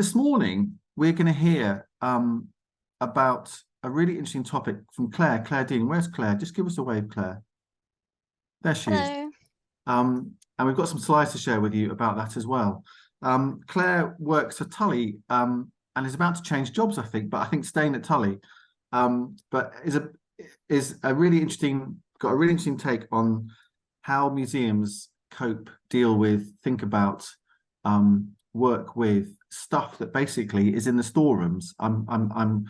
this morning, we're going to hear about a really interesting topic from Claire Dean. Where's Claire? Just give us a wave, Claire. There she is. And we've got some slides to share with you about that as well. Claire works for Tullie and is about to change jobs, I think, but I think staying at Tullie. But is a really interesting, got a really interesting take on how museums cope, deal with, think about, work with stuff that basically is in the storerooms. I'm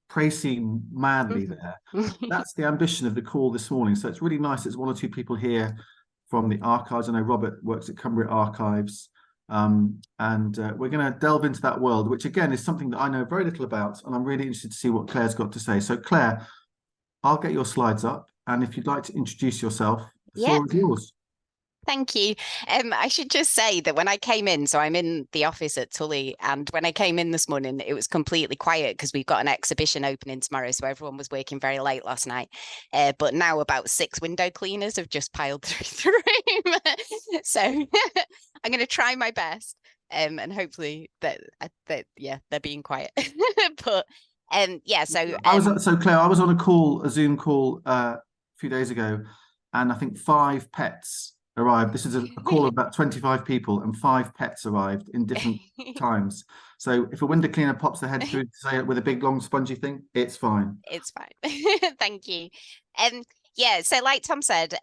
praising madly there. That's the ambition of the call this morning. So it's really nice. There's one or two people here from the archives. I know Robert works at Cumbria Archives. We're going to delve into that world, which again is something that I know very little about, and I'm really interested to see what Claire's got to say. So Claire, I'll get your slides up, and if you'd like to introduce yourself, the floor is yours. Thank you. I should just say that when I came in, so I'm in the office at Tullie, and when I came in this morning, it was completely quiet because we've got an exhibition opening tomorrow, so everyone was working very late last night. But now about 6 window cleaners have just piled through the room. So I'm going to try my best, and hopefully that they're being quiet. But so Claire, I was on a Zoom call a few days ago, and I think 5 pets arrived. This is a call of about 25 people, and 5 pets arrived in different times. So if a window cleaner pops their head through, say it with a big long spongy thing, it's fine. It's fine. Thank you. So like Tom said,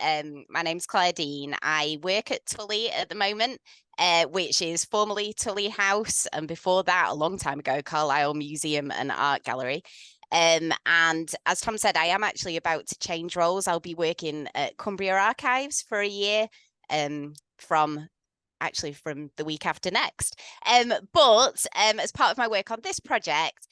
my name's Claire Dean. I work at Tullie at the moment, which is formerly Tullie House, and before that, a long time ago, Carlisle Museum and Art Gallery. And as Tom said, I am actually about to change roles. I'll be working at Cumbria Archives for a year, from the week after next. But as part of my work on this project,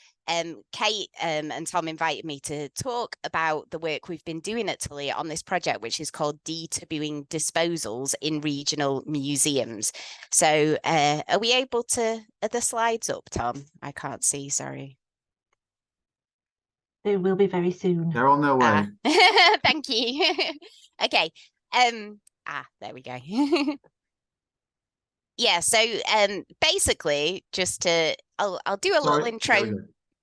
Kate and Tom invited me to talk about the work we've been doing at Tullie on this project, which is called De-tabooing disposals in regional museums. So are we able to, are the slides up, Tom? I can't see, sorry. They will be very soon. They're on their way. Thank you. Okay. There we go. Yeah, so basically, I'll do a little intro.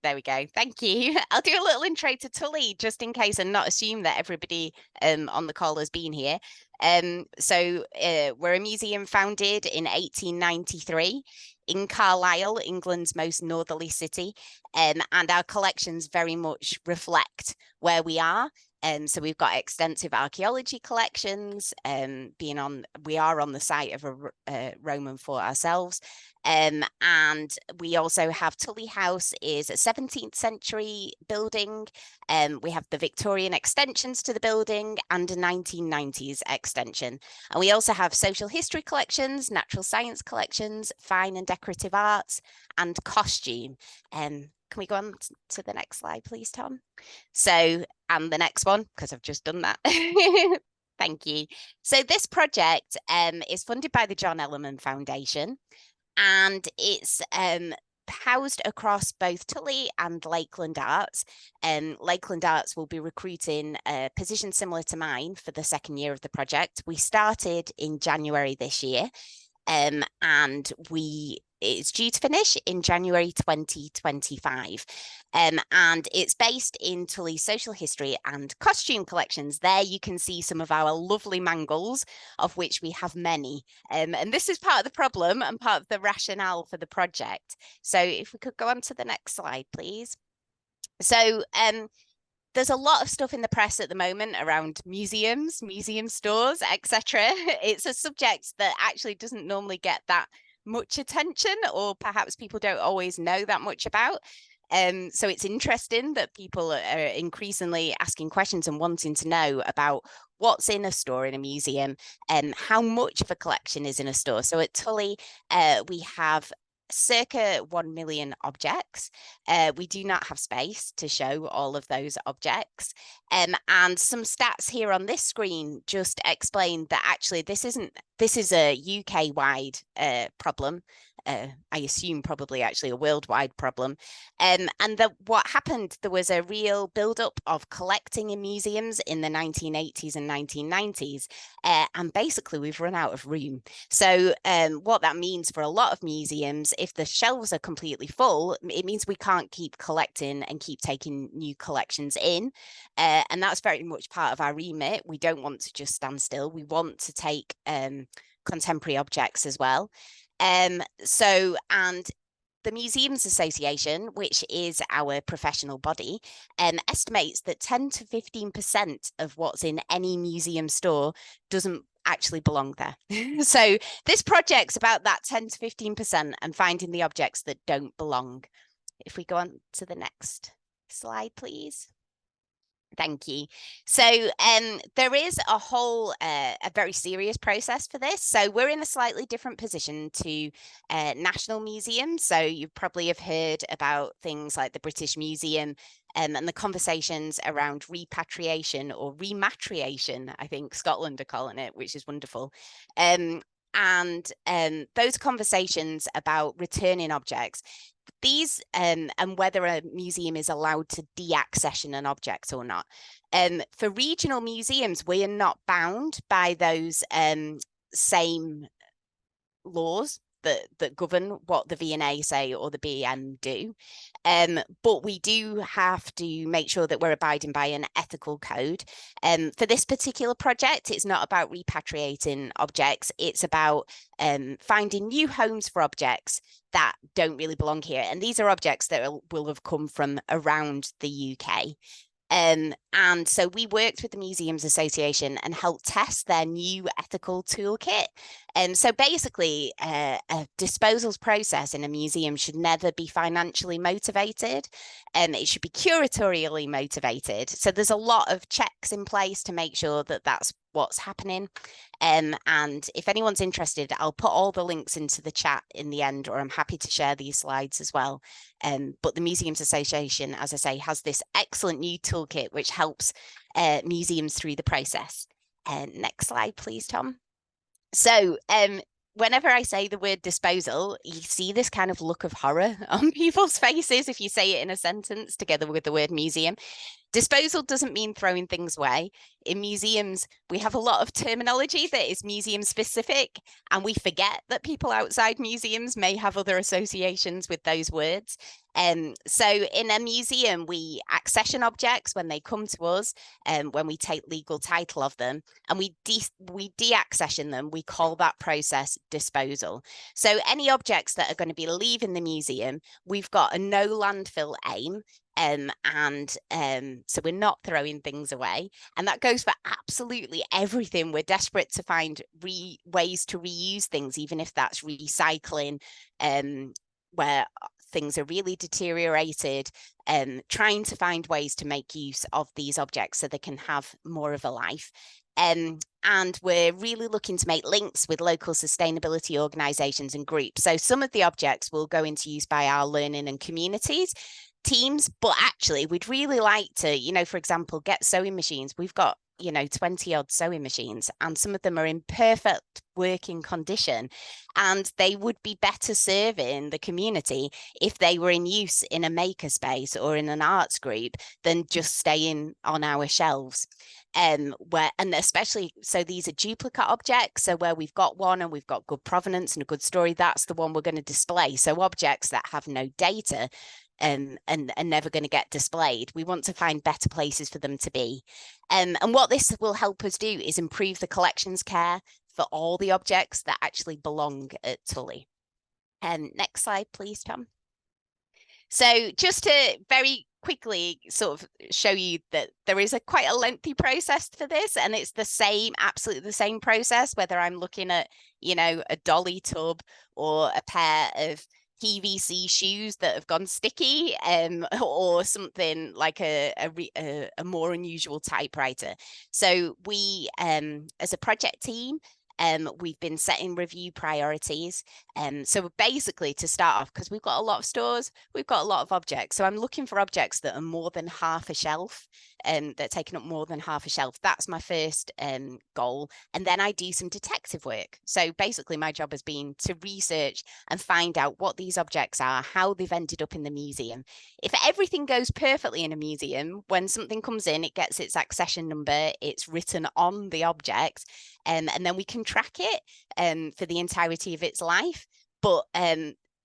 There we go. Thank you. I'll do a little intro to Tullie just in case and not assume that everybody on the call has been here. We're a museum founded in 1893 in Carlisle, England's most northerly city, and our collections very much reflect where we are. So we've got extensive archaeology collections, we are on the site of a Roman fort ourselves. And we also have Tullie House is a 17th century building. We have the Victorian extensions to the building and a 1990s extension. And we also have social history collections, natural science collections, fine and decorative arts, and costume. Can we go on to the next slide, please, Tom? So, and the next one, because I've just done that. Thank you. So this project is funded by the John Ellerman Foundation, and it's housed across both Tullie and Lakeland Arts. Lakeland Arts will be recruiting a position similar to mine for the 2nd year of the project. We started in January this year, and it's due to finish in January 2025. And it's based in Tullie's social history and costume collections. There you can see some of our lovely mangles, of which we have many. And this is part of the problem and part of the rationale for the project. So if we could go on to the next slide, please. So there's a lot of stuff in the press at the moment around museums, museum stores, etc. It's a subject that actually doesn't normally get that much attention, or perhaps people don't always know that much about. So it's interesting that people are increasingly asking questions and wanting to know about what's in a store in a museum and how much of a collection is in a store. So at Tullie, we have circa 1 million objects. We do not have space to show all of those objects. And some stats here on this screen just explain that actually this is a UK-wide problem. I assume probably actually a worldwide problem. What happened, there was a real build-up of collecting in museums in the 1980s and 1990s, and basically we've run out of room. So what that means for a lot of museums, if the shelves are completely full, it means we can't keep collecting and keep taking new collections in. And that's very much part of our remit. We don't want to just stand still. We want to take contemporary objects as well. And the Museums Association, which is our professional body, estimates that 10 to 15% of what's in any museum store doesn't actually belong there. So this project's about that 10 to 15% and finding the objects that don't belong. If we go on to the next slide, please. Thank you. So there is a whole, a very serious process for this. So we're in a slightly different position to national museums. So you probably have heard about things like the British Museum and the conversations around repatriation or rematriation, I think Scotland are calling it, which is wonderful. And those conversations about returning objects, these and whether a museum is allowed to deaccession an object or not. For regional museums, we are not bound by those same laws that govern what the V&A say or the BM do. But we do have to make sure that we're abiding by an ethical code. For this particular project, it's not about repatriating objects. It's about finding new homes for objects that don't really belong here. And these are objects that will have come from around the UK. And so we worked with the Museums Association and helped test their new ethical toolkit. So basically, a disposals process in a museum should never be financially motivated. It should be curatorially motivated. So there's a lot of checks in place to make sure that that's what's happening. And if anyone's interested, I'll put all the links into the chat in the end, or I'm happy to share these slides as well. But the Museums Association, as I say, has this excellent new toolkit which helps museums through the process. Next slide, please, Tom. So whenever I say the word disposal, you see this kind of look of horror on people's faces if you say it in a sentence together with the word museum. Disposal doesn't mean throwing things away. In museums, we have a lot of terminology that is museum specific, and we forget that people outside museums may have other associations with those words. So in a museum, we accession objects when they come to us, when we take legal title of them, and we deaccession them. We call that process disposal. So any objects that are going to be leaving the museum, we've got a no landfill aim. So we're not throwing things away, and that goes for absolutely everything. We're desperate to find ways to reuse things, even if that's recycling, where things are really deteriorated, trying to find ways to make use of these objects so they can have more of a life. And we're really looking to make links with local sustainability organisations and groups. So some of the objects will go into use by our learning and communities teams, but actually we'd really like to, you know, for example, get sewing machines. We've got, you know, 20 odd sewing machines, and some of them are in perfect working condition, and they would be better serving the community if they were in use in a makerspace or in an arts group than just staying on our shelves. And especially, so these are duplicate objects. So where we've got one and we've got good provenance and a good story, that's the one we're going to display. So objects that have no data and never going to get displayed, we want to find better places for them to be. And what this will help us do is improve the collections care for all the objects that actually belong at Tullie. Next slide, please, Tom. So just to very quickly sort of show you that there is quite a lengthy process for this, and it's the same, absolutely the same process, whether I'm looking at, you know, a dolly tub or a pair of PVC shoes that have gone sticky, or something like a more unusual typewriter. So we, as a project team, We've been setting review priorities. So basically, to start off, because we've got a lot of stores, we've got a lot of objects. So I'm looking for objects that are more than half a shelf, that are taking up more than half a shelf. That's my first goal. And then I do some detective work. So basically, my job has been to research and find out what these objects are, how they've ended up in the museum. If everything goes perfectly in a museum, when something comes in, it gets its accession number, it's written on the object, and then we can track it for the entirety of its life. But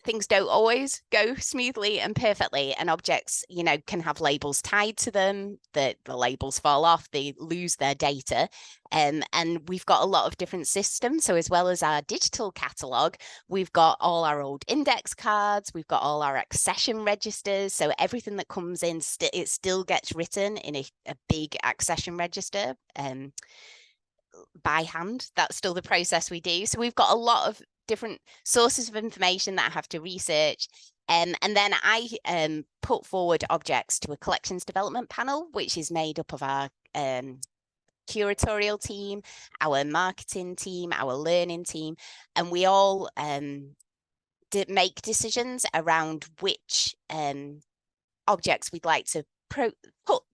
things don't always go smoothly and perfectly, and objects, you know, can have labels tied to them, the labels fall off, they lose their data. And we've got a lot of different systems. So as well as our digital catalogue, we've got all our old index cards, we've got all our accession registers. So everything that comes in, it still gets written in a big accession register by hand. That's still the process we do. So we've got a lot of different sources of information that I have to research. And then I put forward objects to a collections development panel, which is made up of our curatorial team, our marketing team, our learning team, and we all make decisions around which objects we'd like to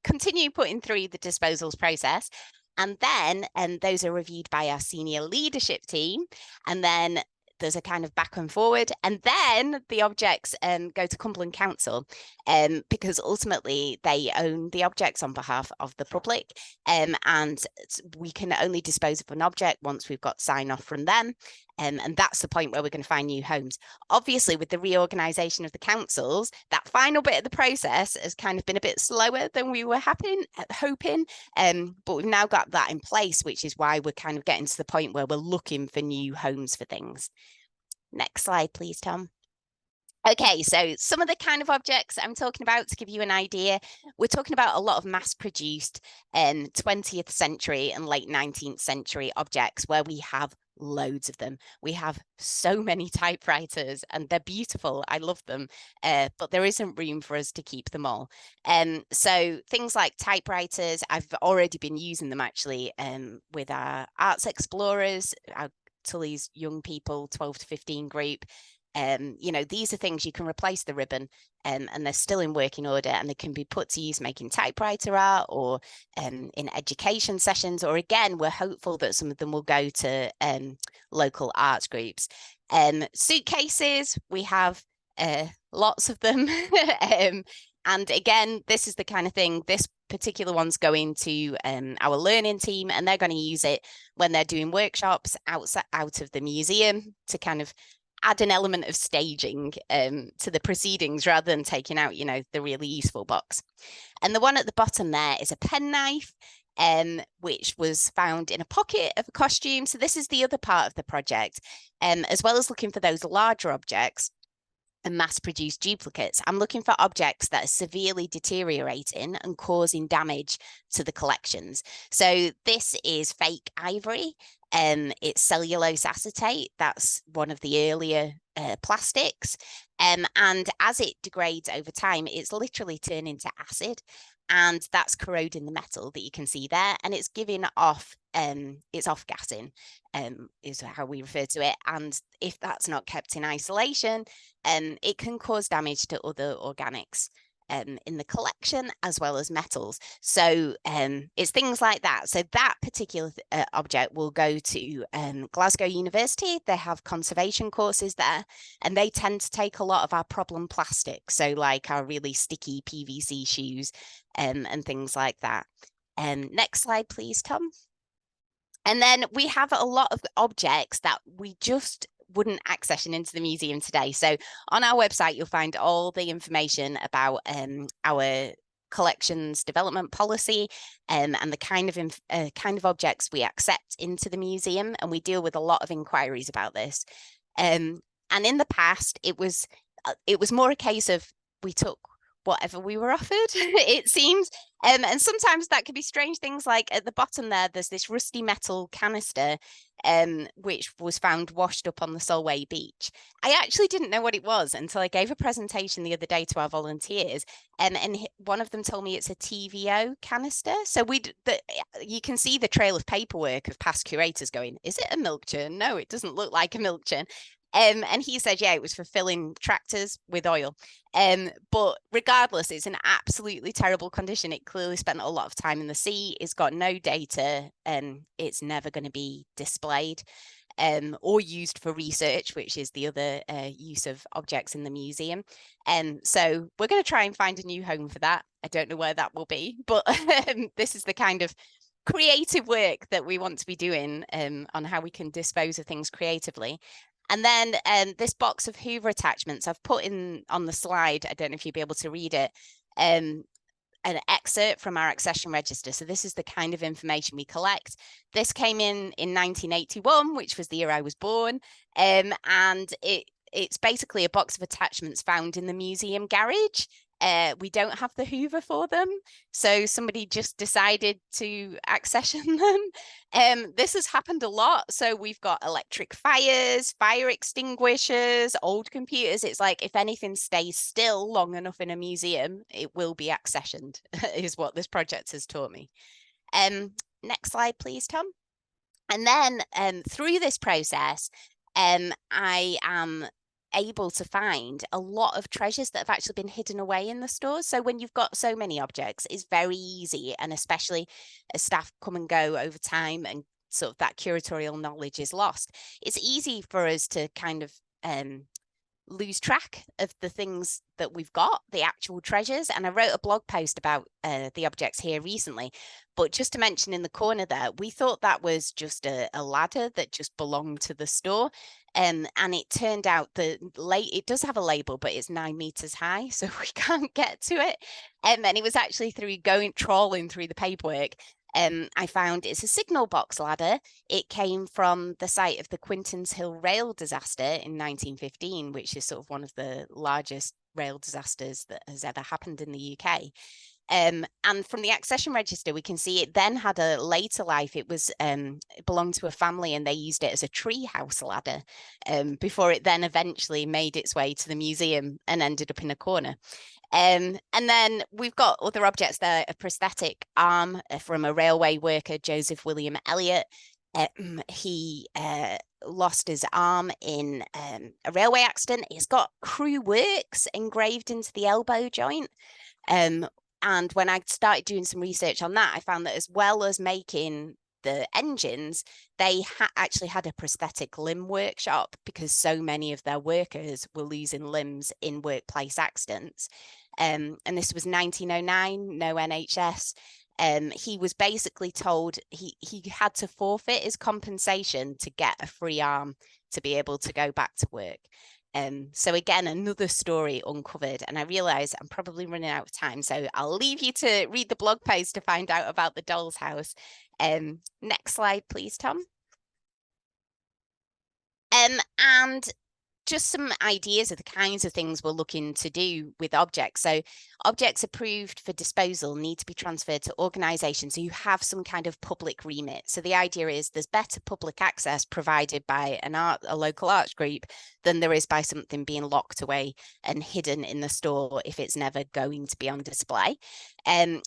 continue putting through the disposals process. And then those are reviewed by our senior leadership team. And then there's a kind of back and forward. And then the objects go to Cumberland Council because ultimately they own the objects on behalf of the public. And we can only dispose of an object once we've got sign off from them. And that's the point where we're going to find new homes. Obviously, with the reorganisation of the councils, that final bit of the process has kind of been a bit slower than we were hoping. But we've now got that in place, which is why we're kind of getting to the point where we're looking for new homes for things. Next slide, please, Tom. Okay, so some of the kind of objects I'm talking about, to give you an idea, we're talking about a lot of mass-produced 20th century and late 19th century objects where we have loads of them. We have so many typewriters and they're beautiful. I love them, but there isn't room for us to keep them all. So things like typewriters, I've already been using them actually with our arts explorers, our Tullie's young people 12 to 15 group. You know, these are things you can replace the ribbon and they're still in working order and they can be put to use making typewriter art or in education sessions, or again, we're hopeful that some of them will go to local arts groups. Suitcases, we have lots of them. And again, this is the kind of thing, this particular one's going to our learning team, and they're going to use it when they're doing workshops out of the museum to kind of add an element of staging to the proceedings rather than taking out, you know, the really useful box. And the one at the bottom there is a penknife, which was found in a pocket of a costume. So this is the other part of the project. As well as looking for those larger objects and mass-produced duplicates, I'm looking for objects that are severely deteriorating and causing damage to the collections. So this is fake ivory. It's cellulose acetate. That's one of the earlier plastics. And as it degrades over time, it's literally turning to acid. And that's corroding the metal that you can see there. And it's giving off, it's off-gassing, is how we refer to it. And if that's not kept in isolation, it can cause damage to other organics in the collection as well as metals. So it's things like that. So that particular object will go to Glasgow University. They have conservation courses there, and they tend to take a lot of our problem plastic. So like our really sticky PVC shoes and things like that. Next slide, please, Tom. And then we have a lot of objects that we just wouldn't accession into the museum today. So on our website, you'll find all the information about our collections development policy and the kind of objects we accept into the museum. And we deal with a lot of inquiries about this. And in the past, it was more a case of we took whatever we were offered, it seems. And sometimes that can be strange things, like at the bottom there's this rusty metal canister, which was found washed up on the Solway beach. I actually didn't know what it was until I gave a presentation the other day to our volunteers, and one of them told me it's a TVO canister. So you can see the trail of paperwork of past curators going, is it a milk churn? No, it doesn't look like a milk churn. And he said, yeah, it was for filling tractors with oil. But regardless, it's in absolutely terrible condition. It clearly spent a lot of time in the sea. It's got no data, and it's never going to be displayed or used for research, which is the other use of objects in the museum. So we're going to try and find a new home for that. I don't know where that will be, but this is the kind of creative work that we want to be doing on how we can dispose of things creatively. And then this box of Hoover attachments I've put in on the slide. I don't know if you'll be able to read it. An excerpt from our accession register. So this is the kind of information we collect. This came in 1981, which was the year I was born. And it's basically a box of attachments found in the museum garage. We don't have the Hoover for them, so somebody just decided to accession them. This has happened a lot. So we've got electric fires, fire extinguishers, old computers. It's like if anything stays still long enough in a museum, it will be accessioned, is what this project has taught me. Next slide, please, Tom. And then through this process, I am able to find a lot of treasures that have actually been hidden away in the stores. So when you've got so many objects, it's very easy, and especially as staff come and go over time and sort of that curatorial knowledge is lost, it's easy for us to kind of lose track of the things that we've got, the actual treasures. And I wrote a blog post about the objects here recently, but just to mention in the corner there, we thought that was just a ladder that just belonged to the store. And it turned out that it does have a label, but it's 9 meters high, so we can't get to it. And it was actually through trawling through the paperwork. I found it's a signal box ladder. It came from the site of the Quintons Hill rail disaster in 1915, which is sort of one of the largest rail disasters that has ever happened in the UK. And from the accession register, we can see it then had a later life. It was it belonged to a family, and they used it as a treehouse ladder before it then eventually made its way to the museum and ended up in a corner. And then we've got other objects there, a prosthetic arm from a railway worker, Joseph William Elliott. He lost his arm in a railway accident. It's got Crew Works engraved into the elbow joint. And when I started doing some research on that, I found that as well as making the engines, they actually had a prosthetic limb workshop because so many of their workers were losing limbs in workplace accidents. And this was 1909, no NHS. He was basically told he had to forfeit his compensation to get a free arm to be able to go back to work. So again, another story uncovered, and I realize I'm probably running out of time, so I'll leave you to read the blog post to find out about the doll's house. Next slide, please, Tom. And just some ideas of the kinds of things we're looking to do with objects. So objects approved for disposal need to be transferred to organisations who have some kind of public remit. So the idea is there's better public access provided by a local arts group than there is by something being locked away and hidden in the store if it's never going to be on display. And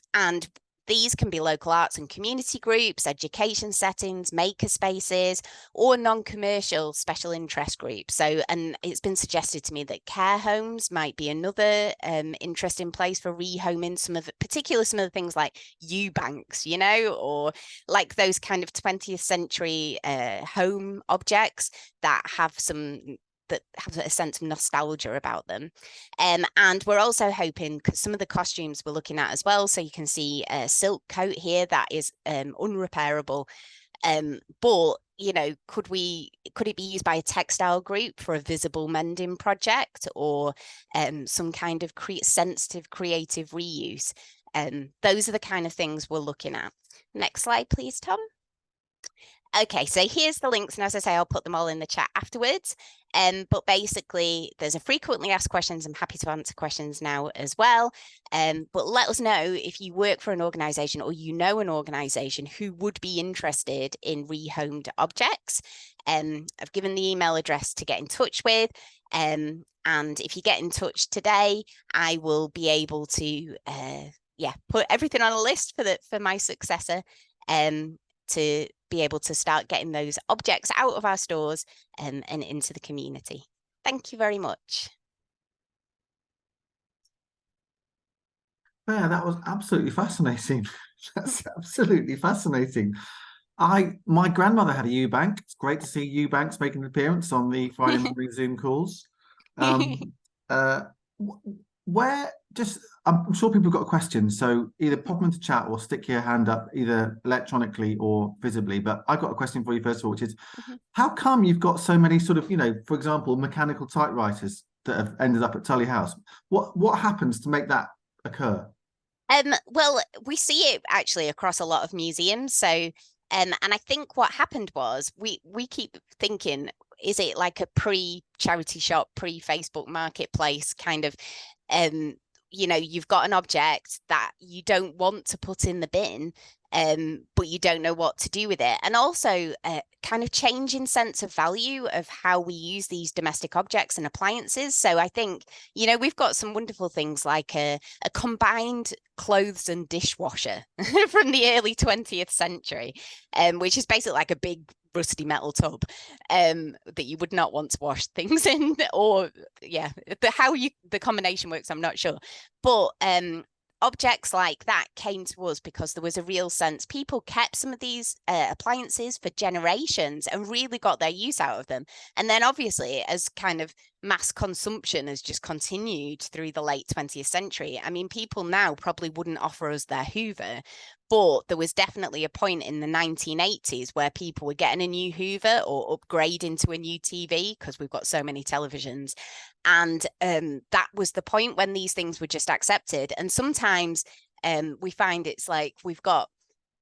these can be local arts and community groups, education settings, maker spaces, or non-commercial special interest groups. So, and it's been suggested to me that care homes might be another interesting place for rehoming some of the things like Eubanks, you know, or like those kind of 20th century home objects that have a sense of nostalgia about them. And we're also hoping, because some of the costumes we're looking at as well, so you can see a silk coat here that is unrepairable, but you know, could it be used by a textile group for a visible mending project, or some kind of sensitive creative reuse? Those are the kind of things we're looking at. Next slide, please, Tom. Okay, so here's the links, and as I say, I'll put them all in the chat afterwards. But basically, there's a frequently asked questions. I'm happy to answer questions now as well. But let us know if you work for an organisation or you know an organisation who would be interested in rehomed objects. I've given the email address to get in touch with. And if you get in touch today, I will be able to put everything on a list for my successor to be able to start getting those objects out of our stores and into the community. Thank you very much. Yeah, that was absolutely fascinating. That's absolutely fascinating. My grandmother had a Eubank. It's great to see Eubanks making an appearance on the Friday morning Zoom calls. Where just I'm sure people have got questions, so either pop them into chat or stick your hand up either electronically or visibly. But I've got a question for you first of all, which is how come you've got so many sort of, for example, mechanical typewriters that have ended up at Tullie House? What happens to make that occur? Well, we see it actually across a lot of museums. So and I think what happened was we keep thinking, is it like a pre-charity shop, pre-Facebook marketplace kind of you've got an object that you don't want to put in the bin, but you don't know what to do with it. And also kind of changing sense of value of how we use these domestic objects and appliances. So I think, we've got some wonderful things like a combined clothes and dishwasher from the early 20th century, which is basically like a big rusty metal tub that you would not want to wash things in, or the combination works, I'm not sure. But objects like that came to us because there was a real sense people kept some of these appliances for generations and really got their use out of them. And then obviously, as kind of mass consumption has just continued through the late 20th century, I mean, people now probably wouldn't offer us their Hoover, but there was definitely a point in the 1980s where people were getting a new Hoover or upgrading to a new TV because we've got so many televisions. And that was the point when these things were just accepted. And sometimes we find it's like we've got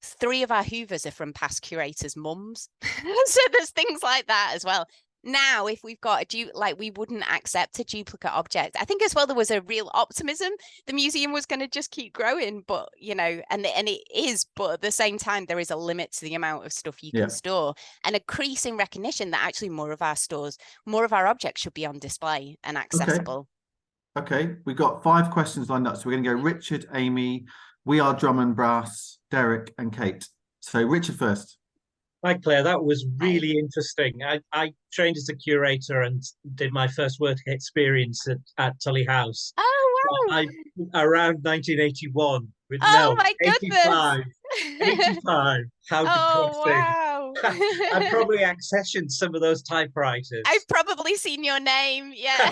3 of our Hoovers are from past curators' mums. So there's things like that as well. Now, if we've got we wouldn't accept a duplicate object. I think as well, there was a real optimism. The museum was going to just keep growing, but, and it is, but at the same time, there is a limit to the amount of stuff you can store, and a increasing recognition that actually more of our objects should be on display and accessible. Okay. We've got 5 questions lined up. So we're going to go Richard, Amy, We Are Drum and Brass, Derek and Kate. So Richard first. Hi, Claire. That was really interesting. I trained as a curator and did my first work experience at Tullie House. Oh, wow. Around 1981. My goodness. 85. How depressing. Wow. I probably accessioned some of those typewriters. I've probably seen your name. Yeah.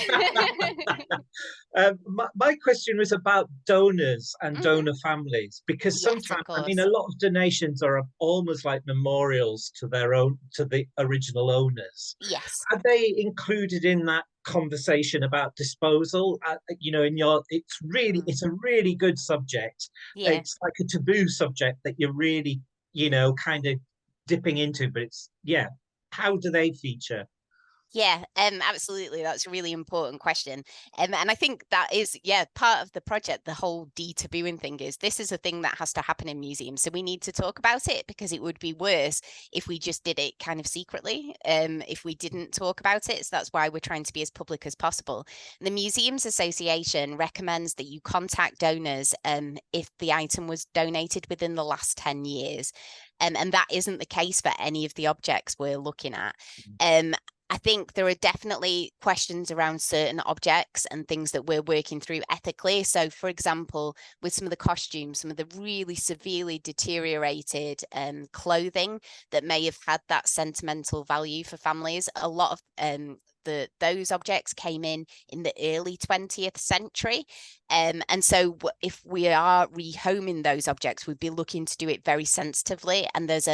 My question was about donors and donor families, because sometimes, I mean, a lot of donations are almost like memorials to the original owners. Yes. Are they included in that conversation about disposal? It's a really good subject. Yeah. It's like a taboo subject that you're really, kind of dipping into, but how do they feature? Yeah, absolutely. That's a really important question. And I think that is, part of the project, the whole de-tabooing thing this is a thing that has to happen in museums. So we need to talk about it, because it would be worse if we just did it kind of secretly, if we didn't talk about it. So that's why we're trying to be as public as possible. The Museums Association recommends that you contact donors if the item was donated within the last 10 years. And that isn't the case for any of the objects we're looking at. I think there are definitely questions around certain objects and things that we're working through ethically. So, for example, with some of the costumes, some of the really severely deteriorated clothing that may have had that sentimental value for families, a lot of those objects came in the early 20th century. And so if we are rehoming those objects, we'd be looking to do it very sensitively. And there's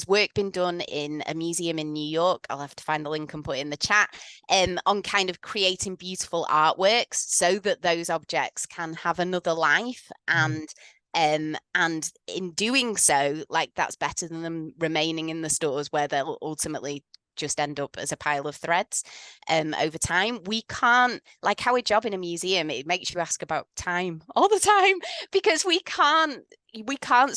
work been done in a museum in New York. I'll have to find the link and put it in the chat, on kind of creating beautiful artworks so that those objects can have another life and And in doing so, like, that's better than them remaining in the stores where they'll ultimately just end up as a pile of threads over time. We can't, like our job in a museum, it makes you ask about time all the time, because we can't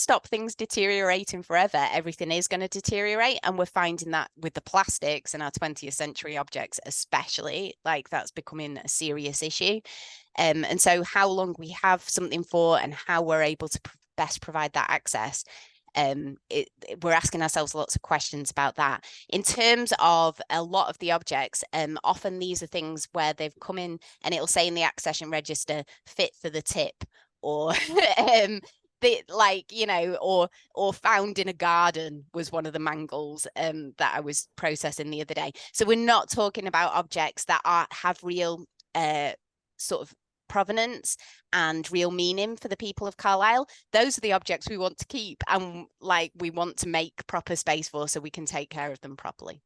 stop things deteriorating forever. Everything is going to deteriorate, and we're finding that with the plastics and our 20th century objects especially, like, that's becoming a serious issue. And so how long we have something for and how we're able to best provide that access, we're asking ourselves lots of questions about that. In terms of a lot of the objects, often these are things where they've come in and it'll say in the accession register, fit for the tip, or like, you know, or found in a garden was one of the mangles that I was processing the other day. So we're not talking about objects that have real sort of provenance and real meaning for the people of Carlisle. Those are the objects we want to keep, and like, we want to make proper space for, so we can take care of them properly.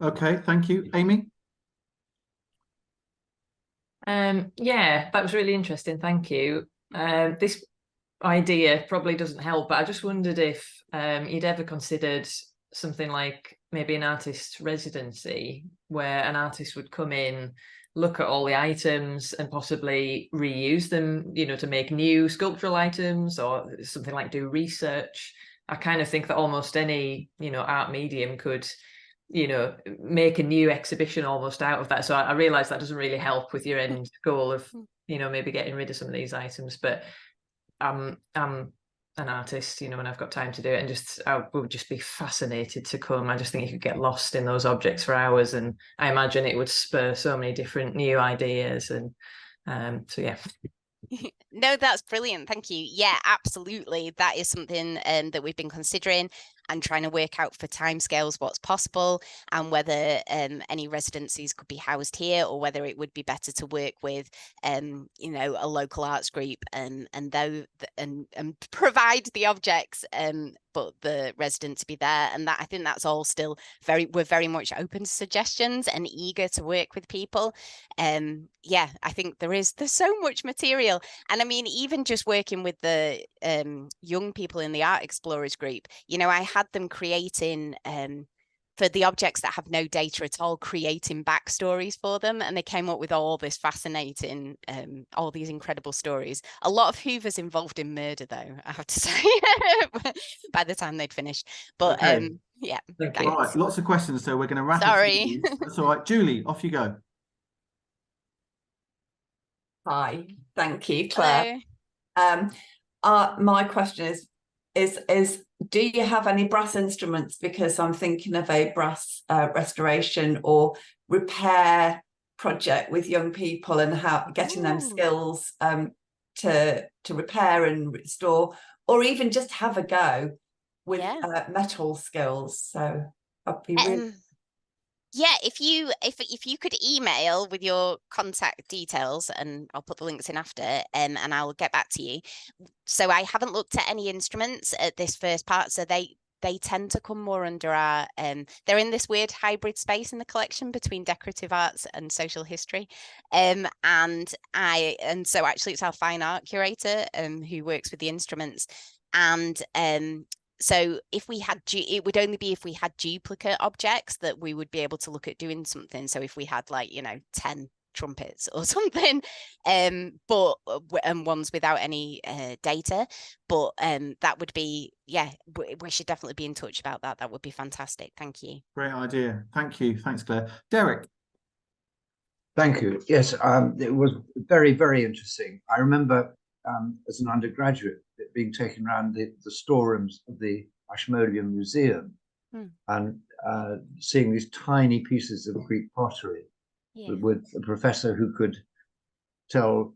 Okay, thank you. Amy? Yeah, that was really interesting, thank you. This idea probably doesn't help, but I just wondered if you'd ever considered something like maybe an artist residency, where an artist would come in, look at all the items and possibly reuse them, you know, to make new sculptural items, or something like do research. I kind of think that almost any, you know, art medium could, you know, make a new exhibition almost out of that. So I realize that doesn't really help with your end goal of, you know, maybe getting rid of some of these items, but I'm an artist, you know, and I've got time to do it, and just I would just be fascinated to come. I just think you could get lost in those objects for hours, and I imagine it would spur so many different new ideas. And so yeah. No, that's brilliant. Thank you. Yeah, absolutely. That is something that we've been considering and trying to work out for timescales what's possible, and whether any residencies could be housed here, or whether it would be better to work with you know, a local arts group and provide the objects, but the resident to be there. And that, I think that's all still we're very much open to suggestions and eager to work with people. Yeah, I think there's so much material. And I mean, even just working with the young people in the Art Explorers group, you know, I had them creating for the objects that have no data at all, creating backstories for them, and they came up with all this fascinating, all these incredible stories. A lot of Hoover's involved in murder, though, I have to say, by the time they'd finished. But okay. yeah, all right, lots of questions, so we're going to wrap Sorry. That's all right. Julie, off you go. Hi, thank you, Claire. My question is do you have any brass instruments? Because I'm thinking of a brass restoration or repair project with young people, and how getting them skills to repair and restore, or even just have a go with metal skills. So I'd be really yeah, if you could email with your contact details, and I'll put the links in after, and I'll get back to you. So I haven't looked at any instruments at this first part, so they tend to come more under our they're in this weird hybrid space in the collection between decorative arts and social history, and so actually it's our fine art curator who works with the instruments. And so if we had, it would only be if we had duplicate objects that we would be able to look at doing something. So if we had, like, you know, 10 trumpets or something, but ones without any data, but that would be, yeah, we should definitely be in touch about that. That would be fantastic. Thank you. Great idea. Thank you. Thanks, Claire. Derek. Thank you. Yes, it was very, very interesting. I remember as an undergraduate being taken around the storerooms of the Ashmolean Museum and seeing these tiny pieces of Greek pottery with a professor who could tell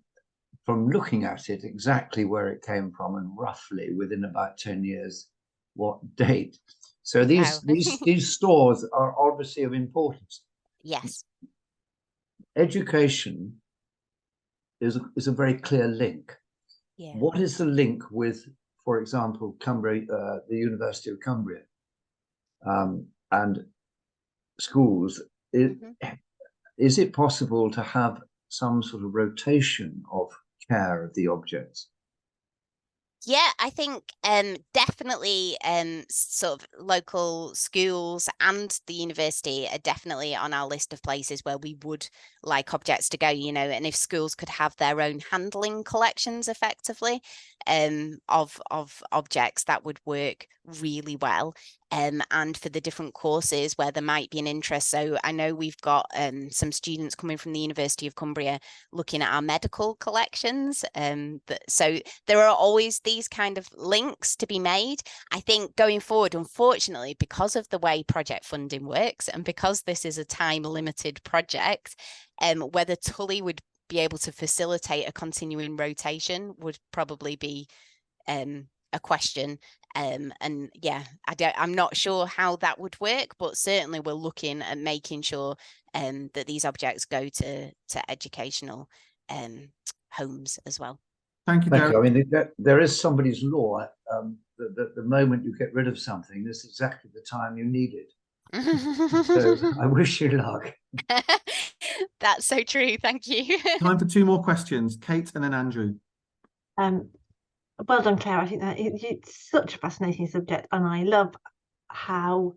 from looking at it exactly where it came from, and roughly within about 10 years what date. So these stores are obviously of importance. Yes. Education is a very clear link. Yeah. What is the link with, for example, Cumbria, the University of Cumbria, and schools? Is it possible to have some sort of rotation of care of the objects? Yeah, I think definitely sort of local schools and the university are definitely on our list of places where we would like objects to go, you know, and if schools could have their own handling collections effectively of objects, that would work really well. And for the different courses where there might be an interest. So I know we've got some students coming from the University of Cumbria looking at our medical collections. So there are always these kind of links to be made. I think going forward, unfortunately, because of the way project funding works and because this is a time limited project, whether Tullie would be able to facilitate a continuing rotation would probably be a question. And yeah, I'm not sure how that would work, but certainly we're looking at making sure that these objects go to educational homes as well. Thank you, Derek. I mean, there is somebody's law. The moment you get rid of something, is exactly the time you need it. So I wish you luck. That's so true. Thank you. Time for 2 more questions. Kate and then Andrew. Well done, Claire. I think that it's such a fascinating subject, and I love how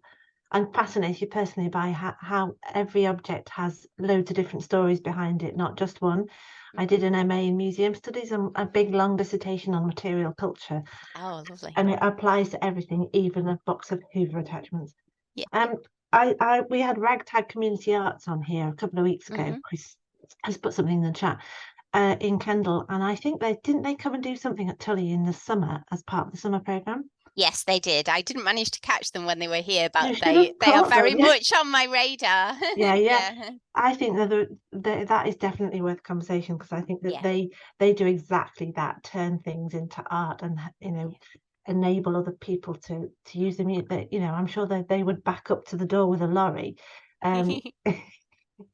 I'm fascinated personally by how every object has loads of different stories behind it, not just one. I did an MA in museum studies and a big long dissertation on material culture. Oh, lovely. And it applies to everything, even a box of Hoover attachments. Yeah. We had Ragtag Community Arts on here a couple of weeks ago. Chris has put something in the chat. In Kendal, and I think they come and do something at Tullie in the summer as part of the summer programme. Yes, they did. I didn't manage to catch them when they were here, but they are very much on my radar. Yeah. I think that is definitely worth conversation, because I think that they do exactly that, turn things into art and, you know, enable other people to use them. You know, I'm sure that they would back up to the door with a lorry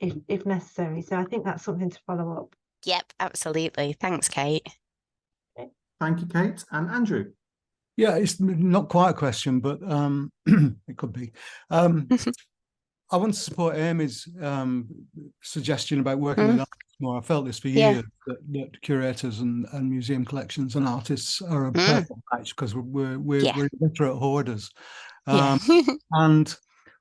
if necessary. So I think that's something to follow up. Yep, absolutely. Thanks, Kate. Thank you, Kate. And Andrew. Yeah, it's not quite a question, but it could be. I want to support Amy's suggestion about working with artists more. I felt this for years, that curators and museum collections and artists are a perfect match, because we're literate hoarders. And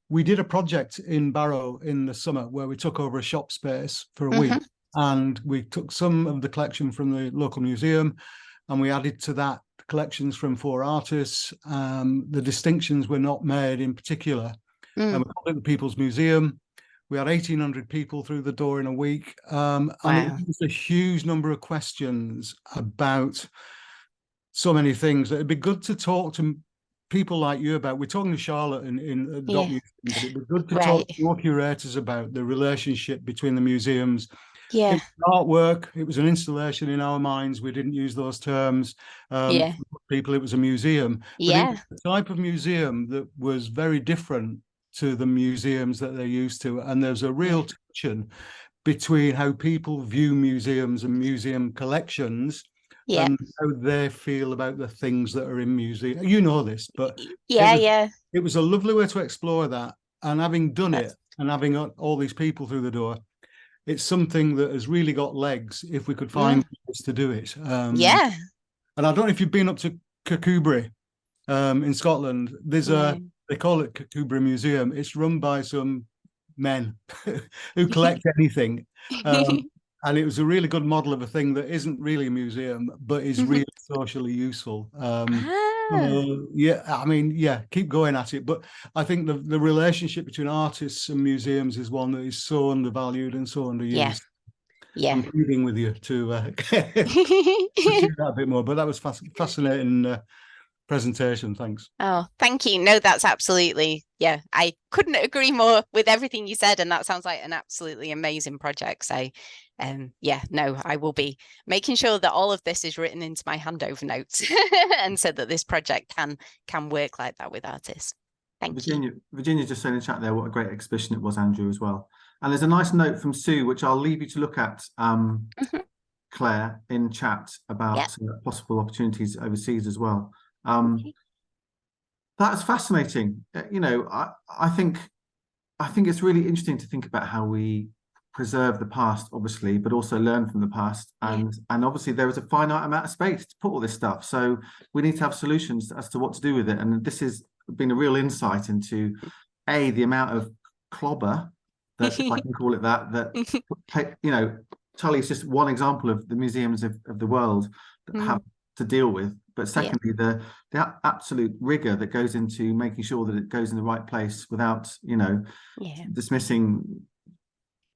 we did a project in Barrow in the summer where we took over a shop space for a week. And we took some of the collection from the local museum and we added to that collections from 4 artists. The distinctions were not made in particular. And we called it the People's Museum. We had 1,800 people through the door in a week. And it was a huge number of questions about so many things. It'd be good to talk to people like you about. We're talking to Charlotte in Dot Museum, but it'd be good to talk to your curators about the relationship between the museums. It was artwork, it was an installation in our minds. We didn't use those terms. For people, it was a museum. But it was the type of museum that was very different to the museums that they're used to. And there's a real tension between how people view museums and museum collections and how they feel about the things that are in museums. You know this, but it was a lovely way to explore that. And having done it and having all these people through the door, it's something that has really got legs if we could find ways to do it. And I don't know if you've been up to Cumbria in Scotland. There's they call it Cumbria Museum. It's run by some men who collect anything. And it was a really good model of a thing that isn't really a museum, but is really socially useful. Keep going at it. But I think the relationship between artists and museums is one that is so undervalued and so underused. I'm pleading with you to do that a bit more. But that was fascinating presentation. Thanks. Oh, thank you. No, that's absolutely, I couldn't agree more with everything you said, and that sounds like an absolutely amazing project. So I will be making sure that all of this is written into my handover notes and so that this project can work like that with artists. Thank you. Virginia just saying in the chat there what a great exhibition it was, Andrew, as well. And there's a nice note from Sue, which I'll leave you to look at, Claire, in chat about possible opportunities overseas as well. That's fascinating. You know, I think it's really interesting to think about how we preserve the past, obviously, but also learn from the past. And obviously there is a finite amount of space to put all this stuff. So we need to have solutions as to what to do with it. And this has been a real insight into the amount of clobber, that if I can call it that you know, Tullie is just one example of the museums of the world that have to deal with. But secondly, the absolute rigor that goes into making sure that it goes in the right place without, you know, dismissing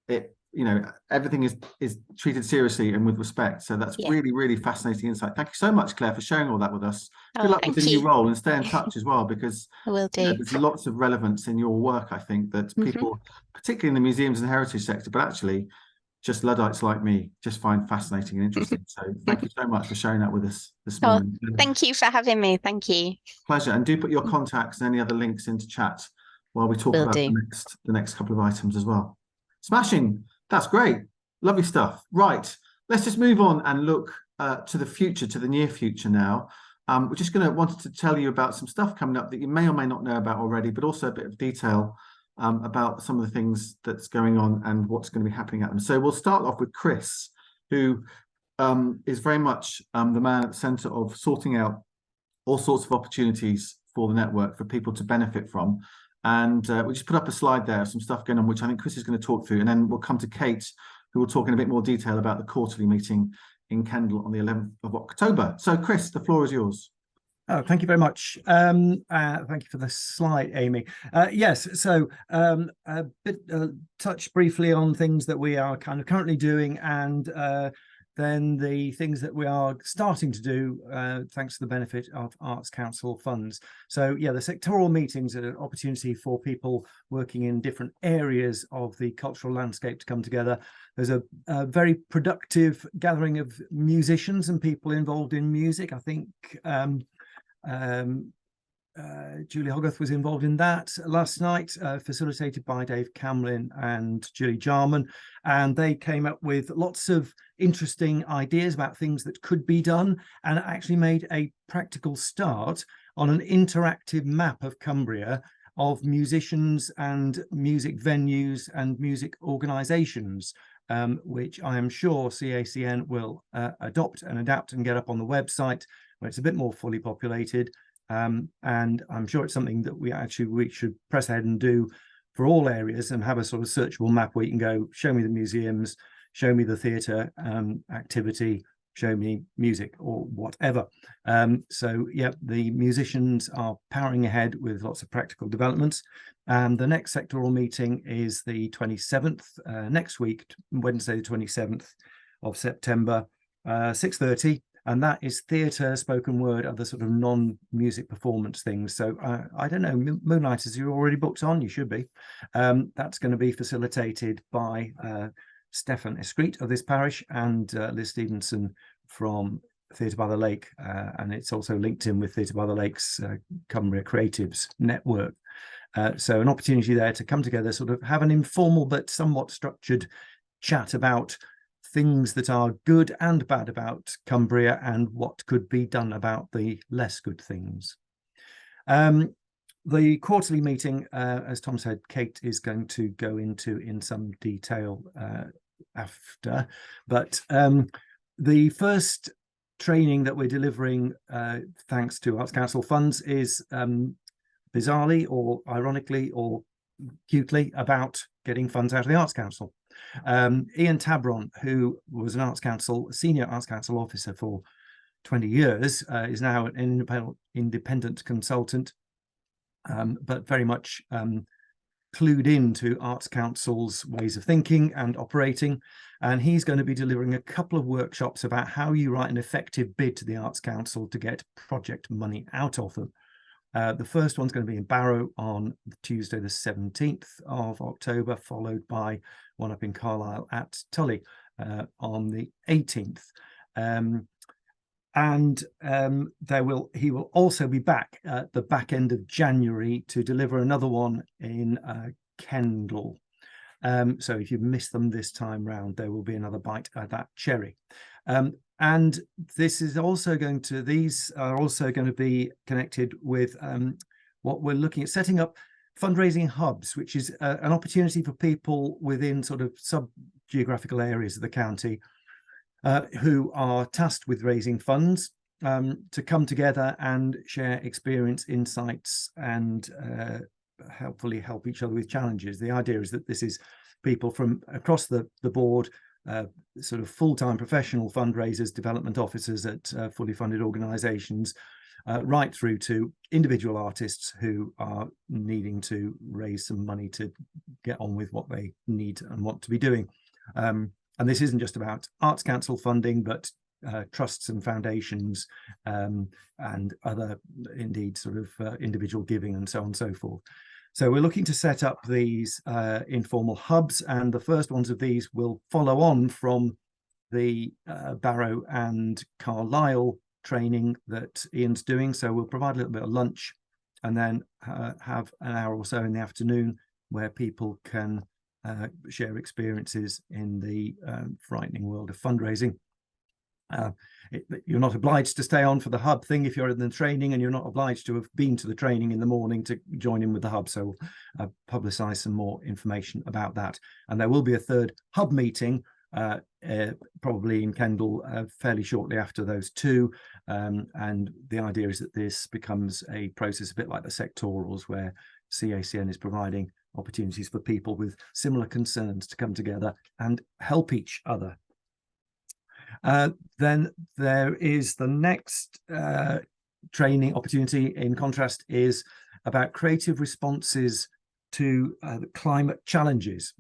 it. You know, everything is treated seriously and with respect. So that's really, really fascinating insight. Thank you so much, Claire, for sharing all that with us. Good luck with the new role, and stay in touch as well, because I will do. You know, there's lots of relevance in your work, I think, that people, particularly in the museums and heritage sector, but actually just Luddites like me, just find fascinating and interesting. So thank you so much for sharing that with us this morning. Thank you for having me. Thank you. Pleasure. And do put your contacts and any other links into chat while we talk about the next couple of items as well. Smashing. That's great. Lovely stuff. Right. Let's just move on and look to the future, to the near future now. We're just wanted to tell you about some stuff coming up that you may or may not know about already, but also a bit of detail about some of the things that's going on and what's going to be happening at them. So we'll start off with Chris, who is very much the man at the centre of sorting out all sorts of opportunities for the network for people to benefit from. And we just put up a slide there of some stuff going on, which I think Chris is going to talk through. And then we'll come to Kate, who will talk in a bit more detail about the quarterly meeting in Kendal on the 11th of October. So Chris, the floor is yours. Oh, thank you very much. Thank you for the slide, Amy. Yes, so a bit touch briefly on things that we are kind of currently doing, and then the things that we are starting to do thanks to the benefit of Arts Council funds. So yeah, the sectoral meetings are an opportunity for people working in different areas of the cultural landscape to come together. There's a very productive gathering of musicians and people involved in music. I think Julie Hogarth was involved in that last night, facilitated by Dave Camlin and Julie Jarman, and they came up with lots of interesting ideas about things that could be done, and actually made a practical start on an interactive map of Cumbria of musicians and music venues and music organisations, which I am sure CACN will adopt and adapt and get up on the website where it's a bit more fully populated. And I'm sure it's something that we should press ahead and do for all areas, and have a sort of searchable map where you can go, show me the museums, show me the theatre activity, show me music or whatever. So yeah, the musicians are powering ahead with lots of practical developments. And the next sectoral meeting is the 27th, next week, Wednesday the 27th of September, 6:30. And that is theatre, spoken word, other sort of non-music performance things. So I don't know, Moonlighters, you're already booked on? You should be. That's going to be facilitated by Stefan Escreet of this parish and Liz Stevenson from Theatre by the Lake. And it's also linked in with Theatre by the Lake's Cumbria Creatives Network. So an opportunity there to come together, sort of have an informal but somewhat structured chat about things that are good and bad about Cumbria and what could be done about the less good things. The quarterly meeting, as Tom said, Kate is going to go into in some detail after, but the first training that we're delivering thanks to Arts Council funds is bizarrely or ironically or cutely about getting funds out of the Arts Council. Ian Tabron, who was an senior Arts Council officer for 20 years, is now an independent consultant, but very much clued into Arts Council's ways of thinking and operating. And he's going to be delivering a couple of workshops about how you write an effective bid to the Arts Council to get project money out of them. The first one's going to be in Barrow on Tuesday, the 17th of October, followed by one up in Carlisle at Tullie on the 18th. He will also be back at the back end of January to deliver another one in Kendal. So if you missed them this time round, there will be another bite at that cherry. And this is also these are also going to be connected with what we're looking at setting up fundraising hubs, which is an opportunity for people within sort of sub-geographical areas of the county who are tasked with raising funds to come together and share experience, insights, and helpfully help each other with challenges. The idea is that this is people from across the board, sort of full-time professional fundraisers, development officers at fully funded organisations, right through to individual artists who are needing to raise some money to get on with what they need and want to be doing. And this isn't just about Arts Council funding, but trusts and foundations and other, indeed, sort of individual giving and so on and so forth. So we're looking to set up these informal hubs, and the first ones of these will follow on from the Barrow and Carlisle training that Ian's doing. So we'll provide a little bit of lunch and then have an hour or so in the afternoon where people can share experiences in the frightening world of fundraising. You're not obliged to stay on for the hub thing if you're in the training, and you're not obliged to have been to the training in the morning to join in with the hub. So we'll publicise some more information about that. And there will be a third hub meeting probably in Kendal fairly shortly after those two. And the idea is that this becomes a process a bit like the sectorals, where CACN is providing opportunities for people with similar concerns to come together and help each other. Then there is the next training opportunity, in contrast, is about creative responses to the climate challenges.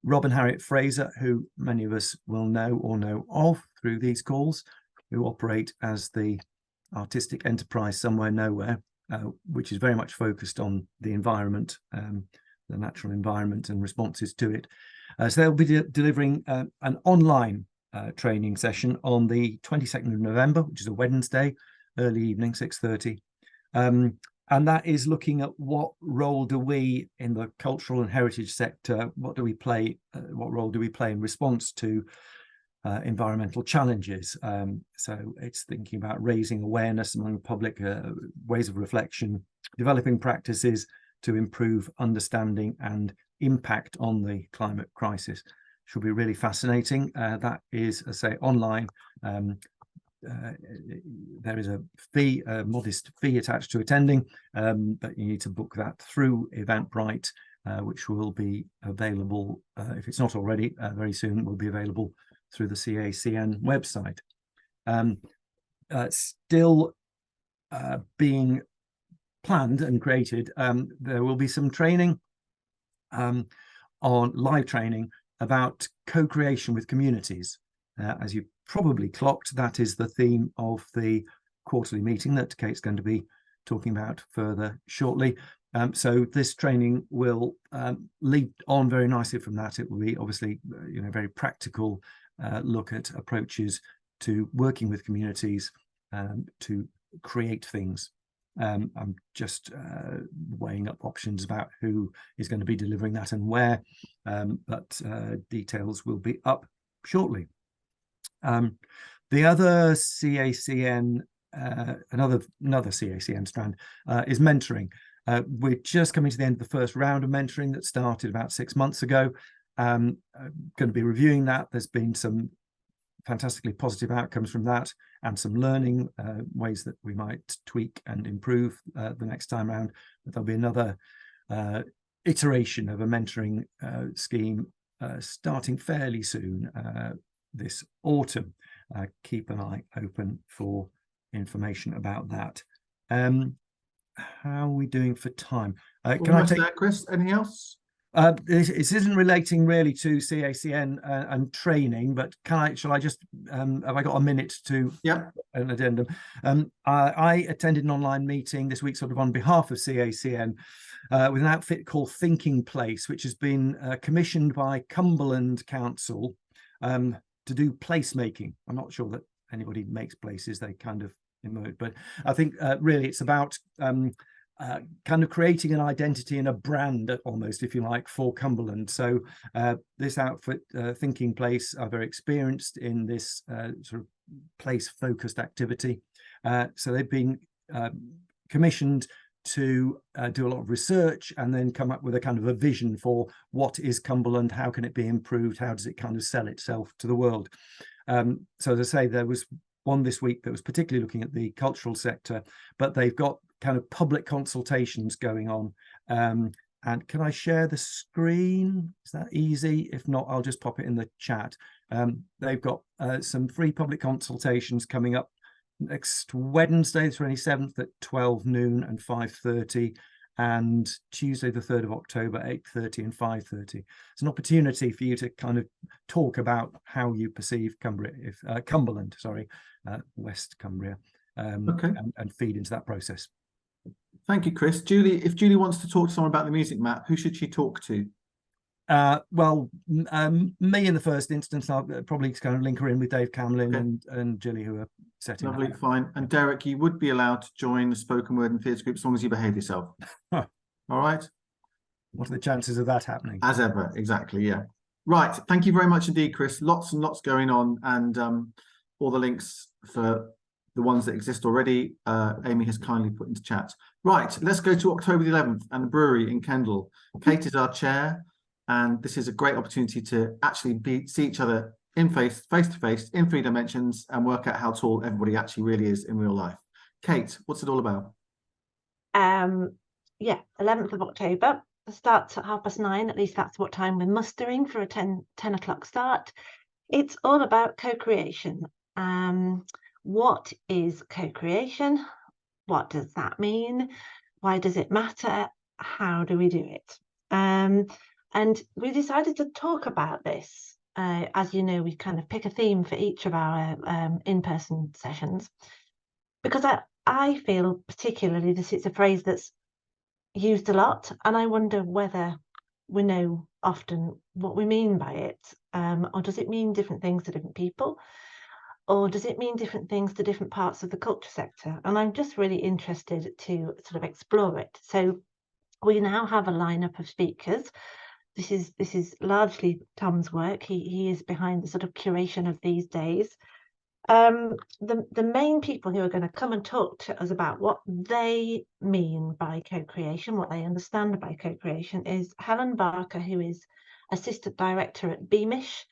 Rob and Harriet Fraser, who many of us will know or know of through these calls, who operate as the artistic enterprise Somewhere Nowhere, which is very much focused on the environment, the natural environment and responses to it. So they'll be delivering an online training session on the 22nd of November, which is a Wednesday, early evening, 6:30. And that is looking at what role do we in the cultural and heritage sector, what do we play, what role do we play in response to environmental challenges? So it's thinking about raising awareness among the public, ways of reflection, developing practices to improve understanding and impact on the climate crisis. Should be really fascinating. That is, as I say, online. There is a fee, a modest fee attached to attending, but you need to book that through Eventbrite, which will be available, if it's not already, very soon will be available through the CACN website. Still being planned and created, there will be some training on live training about co-creation with communities. As you probably clocked, that is the theme of the quarterly meeting that Kate's going to be talking about further shortly. So this training will lead on very nicely from that. It will be obviously, very practical look at approaches to working with communities to create things. I'm just weighing up options about who is going to be delivering that and where, but details will be up shortly. The other CACN, another CACN strand is mentoring. We're just coming to the end of the first round of mentoring that started about 6 months ago. Going to be reviewing that. There's been some fantastically positive outcomes from that, and some learning ways that we might tweak and improve the next time around. But there'll be another iteration of a mentoring scheme starting fairly soon this autumn. Keep an eye open for information about that. How are we doing for time? Can I take that, Chris? Anything else? This isn't relating really to CACN and training, but shall I just have I got a minute to an addendum? I attended an online meeting this week, sort of on behalf of CACN, with an outfit called Thinking Place, which has been commissioned by Cumberland Council to do placemaking. I'm not sure that anybody makes places, they kind of emerge, but I think really it's about kind of creating an identity and a brand, almost, if you like, for Cumberland. So this outfit, Thinking Place, are very experienced in this sort of place-focused activity. So they've been commissioned to do a lot of research and then come up with a kind of a vision for what is Cumberland, how can it be improved, how does it kind of sell itself to the world. So as I say, there was one this week that was particularly looking at the cultural sector, but they've got kind of public consultations going on. And can I share the screen? Is that easy? If not, I'll just pop it in the chat. They've got some free public consultations coming up next Wednesday, the 27th at 12 noon and 5:30, and Tuesday, the 3rd of October, 8:30 and 5:30. It's an opportunity for you to kind of talk about how you perceive Cumbria, Cumberland, sorry, West Cumbria, Okay. and feed into that process. Thank you, Chris. Julie, if Julie wants to talk to someone about the music map, who should she talk to? Well, me in the first instance. I'll probably kind of link her in with Dave Camlin and Julie, who are setting Lovely, that up. fine. And Derek, you would be allowed to join the spoken word and theatre group as long as you behave yourself. All right. What are the chances of that happening? As ever, exactly, yeah. Right, thank you very much indeed, Chris. Lots and lots going on, and all the links for the ones that exist already, Amy has kindly put into chat. Right, let's go to October the 11th and the brewery in Kendal. Kate is our chair, and this is a great opportunity to actually see each other in face to face, in 3 dimensions, and work out how tall everybody actually really is in real life. Kate, what's it all about? Yeah, 11th of October. It starts at 9:30, at least that's what time we're mustering for a 10 o'clock start. It's all about co-creation. What is co-creation? What does that mean? Why does it matter? How do we do it? And we decided to talk about this. As you know, we kind of pick a theme for each of our in-person sessions, because I feel particularly this is a phrase that's used a lot, and I wonder whether we know often what we mean by it, or does it mean different things to different people, or does it mean different things to different parts of the culture sector? And I'm just really interested to sort of explore it. So we now have a lineup of speakers. This is largely Tom's work. He is behind the sort of curation of these days. The main people who are going to come and talk to us about what they mean by co-creation, what they understand by co-creation, is Helen Barker, who is Assistant Director at Beamish,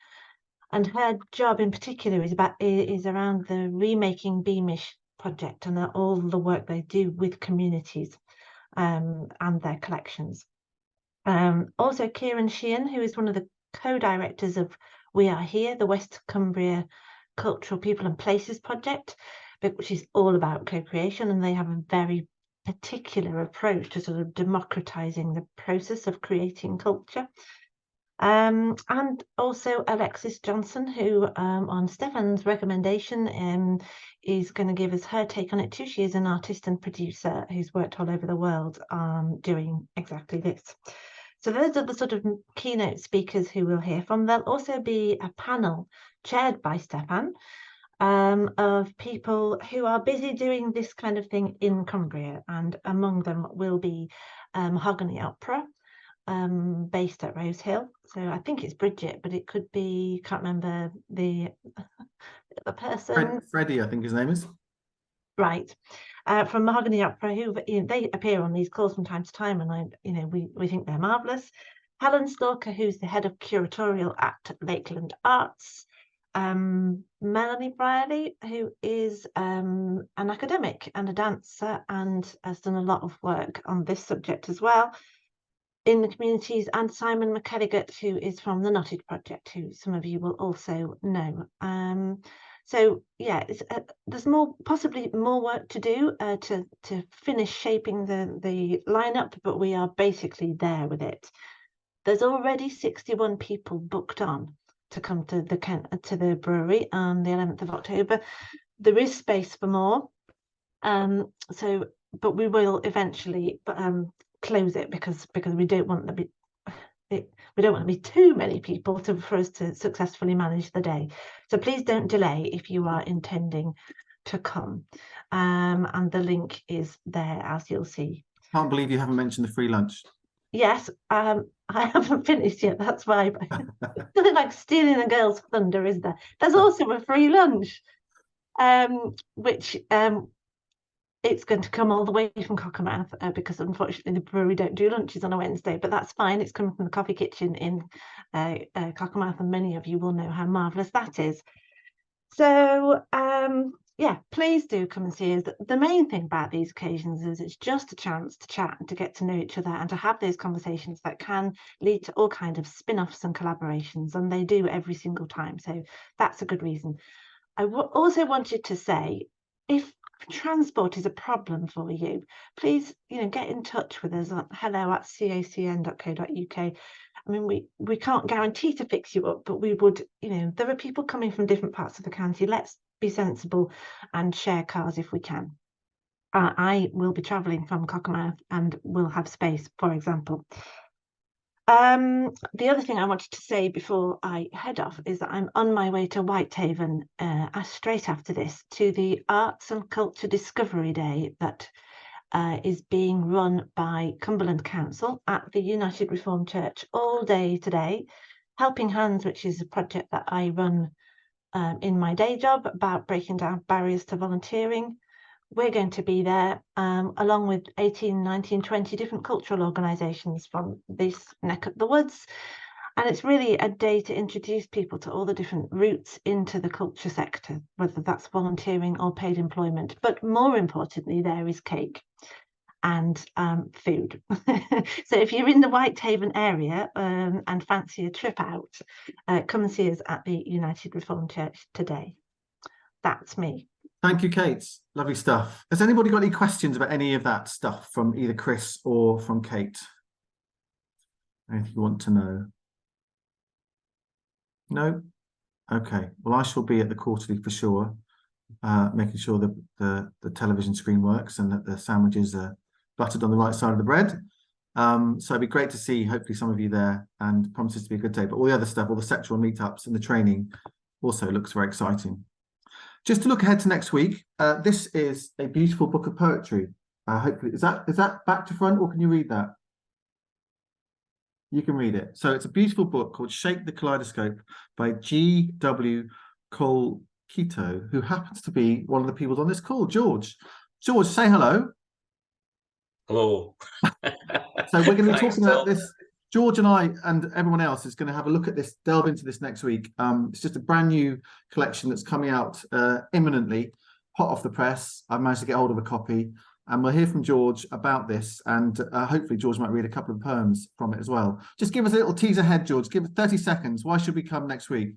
and her job in particular is around the Remaking Beamish project and all the work they do with communities and their collections. Also Kieran Sheehan, who is one of the co-directors of We Are Here, the West Cumbria Cultural People and Places project, which is all about co-creation, and they have a very particular approach to sort of democratizing the process of creating culture. And also Alexis Johnson, who on Stefan's recommendation is going to give us her take on it too. She is an artist and producer who's worked all over the world doing exactly this. So those are the sort of keynote speakers who we'll hear from. There'll also be a panel chaired by Stefan of people who are busy doing this kind of thing in Cumbria, and among them will be Mahogany Opera, based at Rose Hill. So I think it's Bridget, but it could be, can't remember the person. Freddie, I think his name is. Right. From Mahogany Opera, who they appear on these calls from time to time, and we think they're marvellous. Helen Stalker, who's the head of curatorial at Lakeland Arts. Melanie Brierley, who is an academic and a dancer and has done a lot of work on this subject as well in the communities, and Simon McElligott, who is from the Knotted Project, who some of you will also know. So yeah, there's possibly more work to do to finish shaping the lineup, but we are basically there with it. There's already 61 people booked on to come to the brewery on the 11th of October. There is space for more, but we will eventually close it because we don't want to be too many people for us to successfully manage the day. So please don't delay if you are intending to come, and the link is there, as you'll see. Can't believe you haven't mentioned the free lunch. Yes, I haven't finished yet, that's why. Nothing like stealing a girl's thunder, is there? There's also a free lunch, which it's going to come all the way from Cockermouth because unfortunately the brewery don't do lunches on a Wednesday, but that's fine. It's coming from the coffee kitchen in Cockermouth, and many of you will know how marvellous that is. So yeah, please do come and see us. The main thing about these occasions is it's just a chance to chat and to get to know each other and to have those conversations that can lead to all kinds of spin-offs and collaborations, and they do every single time. So that's a good reason. I also wanted to say, if transport is a problem for you, please, get in touch with us at hello@cacn.co.uk. I mean, we can't guarantee to fix you up, but we would, there are people coming from different parts of the county. Let's be sensible and share cars if we can. I will be travelling from Cockermouth and will have space, for example. The other thing I wanted to say before I head off is that I'm on my way to Whitehaven straight after this to the Arts and Culture Discovery Day that is being run by Cumberland Council at the United Reformed Church all day today. Helping Hands, which is a project that I run in my day job about breaking down barriers to volunteering. We're going to be there along with 18, 19, 20 different cultural organisations from this neck of the woods. And it's really a day to introduce people to all the different routes into the culture sector, whether that's volunteering or paid employment. But more importantly, there is cake and food. So if you're in the Whitehaven area and fancy a trip out, come and see us at the United Reformed Church today. That's me. Thank you, Kate. Lovely stuff. Has anybody got any questions about any of that stuff from either Chris or from Kate? Anything you want to know? No? Okay. Well, I shall be at the quarterly for sure, making sure that the television screen works and that the sandwiches are buttered on the right side of the bread. So it'd be great to see, hopefully, some of you there, and promises to be a good day. But all the other stuff, all the sectoral meetups and the training also looks very exciting. Just to look ahead to next week, this is a beautiful book of poetry. Hopefully, is that back to front, or can you read that? You can read it. So it's a beautiful book called Shake the Kaleidoscope by G.W. Colquito, who happens to be one of the people on this call, George. George, say hello. Hello. So we're going to be talking about this. George and I and everyone else is going to have a look at this, delve into this next week. It's just a brand new collection that's coming out imminently, hot off the press. I've managed to get hold of a copy, and we'll hear from George about this, and hopefully George might read a couple of poems from it as well. Just give us a little tease ahead, George. Give us 30 seconds. Why should we come next week?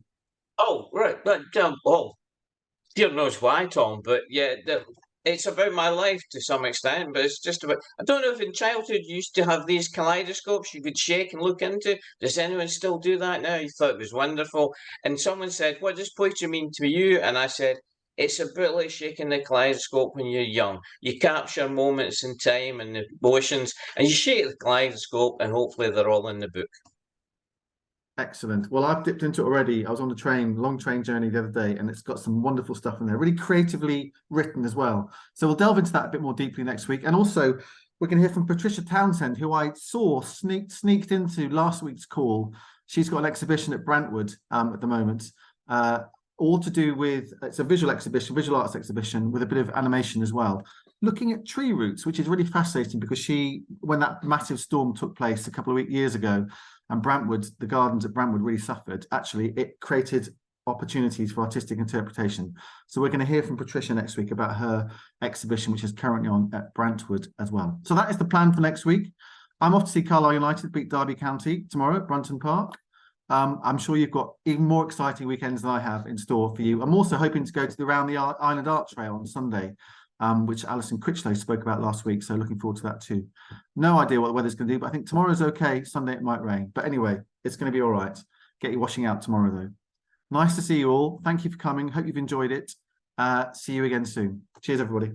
Oh, right. But, well, dear knows why, Tom, but yeah, it's about my life to some extent, but it's just about, I don't know if in childhood you used to have these kaleidoscopes you could shake and look into. Does anyone still do that now? You thought it was wonderful. And someone said, what does poetry mean to you? And I said, it's a bit like shaking the kaleidoscope when you're young. You capture moments in time and emotions, and you shake the kaleidoscope, and hopefully they're all in the book. Excellent. Well, I've dipped into it already. I was on the train, long train journey the other day, and it's got some wonderful stuff in there, really creatively written as well. So we'll delve into that a bit more deeply next week. And also, we're going to hear from Patricia Townsend, who I saw sneaked into last week's call. She's got an exhibition at Brantwood at the moment, all to do with, it's a visual exhibition, visual arts exhibition with a bit of animation as well, looking at tree roots, which is really fascinating because when that massive storm took place a couple of years ago, and Brantwood, the gardens at Brantwood really suffered, actually it created opportunities for artistic interpretation. So we're going to hear from Patricia next week about her exhibition, which is currently on at Brantwood as well. So that is the plan for next week. I'm off to see Carlisle United beat Derby County tomorrow at Brunton Park. I'm sure you've got even more exciting weekends than I have in store for you. I'm also hoping to go to the Round the Island Art Trail on Sunday, which Alison Critchlow spoke about last week. So looking forward to that too. No idea what the weather's going to do, but I think tomorrow's okay. Sunday it might rain. But anyway, it's going to be all right. Get your washing out tomorrow though. Nice to see you all. Thank you for coming. Hope you've enjoyed it. See you again soon. Cheers, everybody.